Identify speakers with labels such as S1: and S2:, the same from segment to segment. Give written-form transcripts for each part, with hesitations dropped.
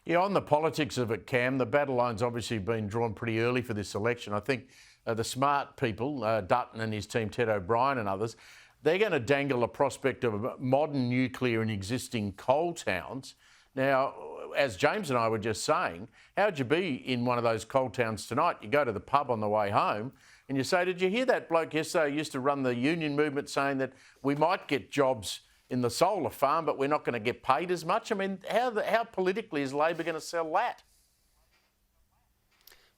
S1: Yeah, on the politics of it, Cam, the battle line's obviously been drawn pretty early for this election. I think the smart people, Dutton and his team, Ted O'Brien and others, they're going to dangle a prospect of modern nuclear in existing coal towns. Now, as James and I were just saying, how'd you be in one of those coal towns tonight? You go to the pub on the way home and you say, did you hear that bloke yesterday who used to run the union movement saying that we might get jobs in the solar farm, but we're not going to get paid as much? I mean, how politically is Labor going to sell that?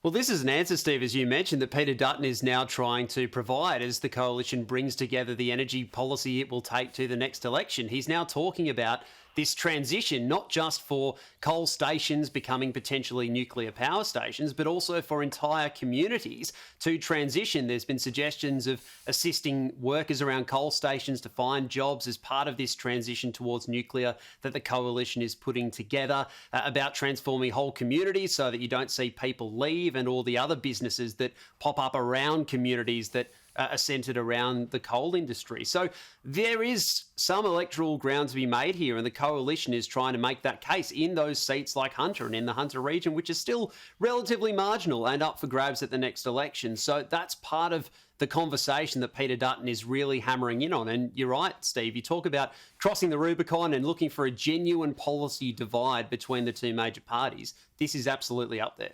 S2: Well, this is an answer, Steve, as you mentioned, that Peter Dutton is now trying to provide as the coalition brings together the energy policy it will take to the next election. He's now talking about this transition, not just for coal stations becoming potentially nuclear power stations, but also for entire communities to transition. There's been suggestions of assisting workers around coal stations to find jobs as part of this transition towards nuclear that the coalition is putting together, about transforming whole communities so that you don't see people leave, and all the other businesses that pop up around communities that are centred around the coal industry. So there is some electoral ground to be made here, and the coalition is trying to make that case in those seats like Hunter and in the Hunter region, which is still relatively marginal and up for grabs at the next election. So that's part of the conversation that Peter Dutton is really hammering in on. And you're right, Steve, you talk about crossing the Rubicon and looking for a genuine policy divide between the two major parties. This is absolutely up there.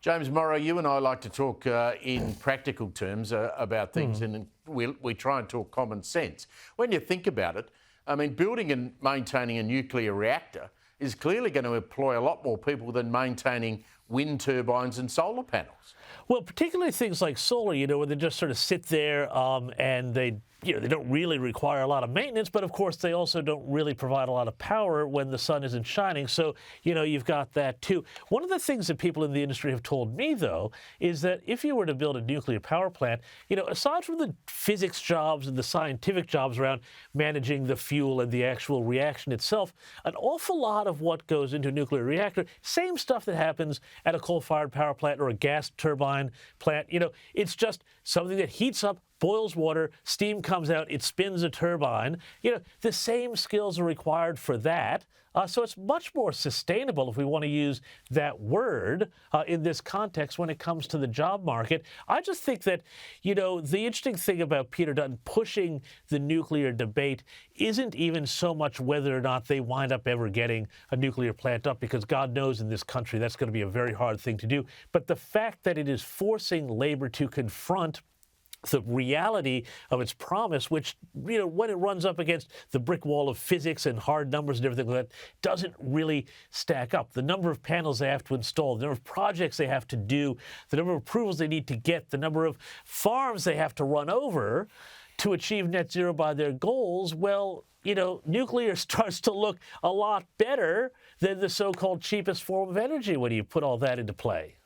S1: James Morrow, you and I like to talk in practical terms about things, and we try and talk common sense. When you think about it, I mean, building and maintaining a nuclear reactor is clearly going to employ a lot more people than maintaining wind turbines and solar panels.
S3: Well, particularly things like solar, where they just sort of sit there and they don't really require a lot of maintenance, but of course they also don't really provide a lot of power when the sun isn't shining. So, you've got that too. One of the things that people in the industry have told me, though, is that if you were to build a nuclear power plant, aside from the physics jobs and the scientific jobs around managing the fuel and the actual reaction itself, an awful lot of what goes into a nuclear reactor, same stuff that happens at a coal-fired power plant or a gas turbine plant, it's just something that heats up, boils water, steam comes out, it spins a turbine. The same skills are required for that. So it's much more sustainable, if we want to use that word in this context when it comes to the job market. I just think that, the interesting thing about Peter Dutton pushing the nuclear debate isn't even so much whether or not they wind up ever getting a nuclear plant up, because God knows in this country that's going to be a very hard thing to do. But the fact that it is forcing Labor to confront the reality of its promise, which, when it runs up against the brick wall of physics and hard numbers and everything like that, doesn't really stack up. The number of panels they have to install, the number of projects they have to do, the number of approvals they need to get, the number of farms they have to run over to achieve net zero by their goals, well, nuclear starts to look a lot better than the so-called cheapest form of energy when you put all that into play.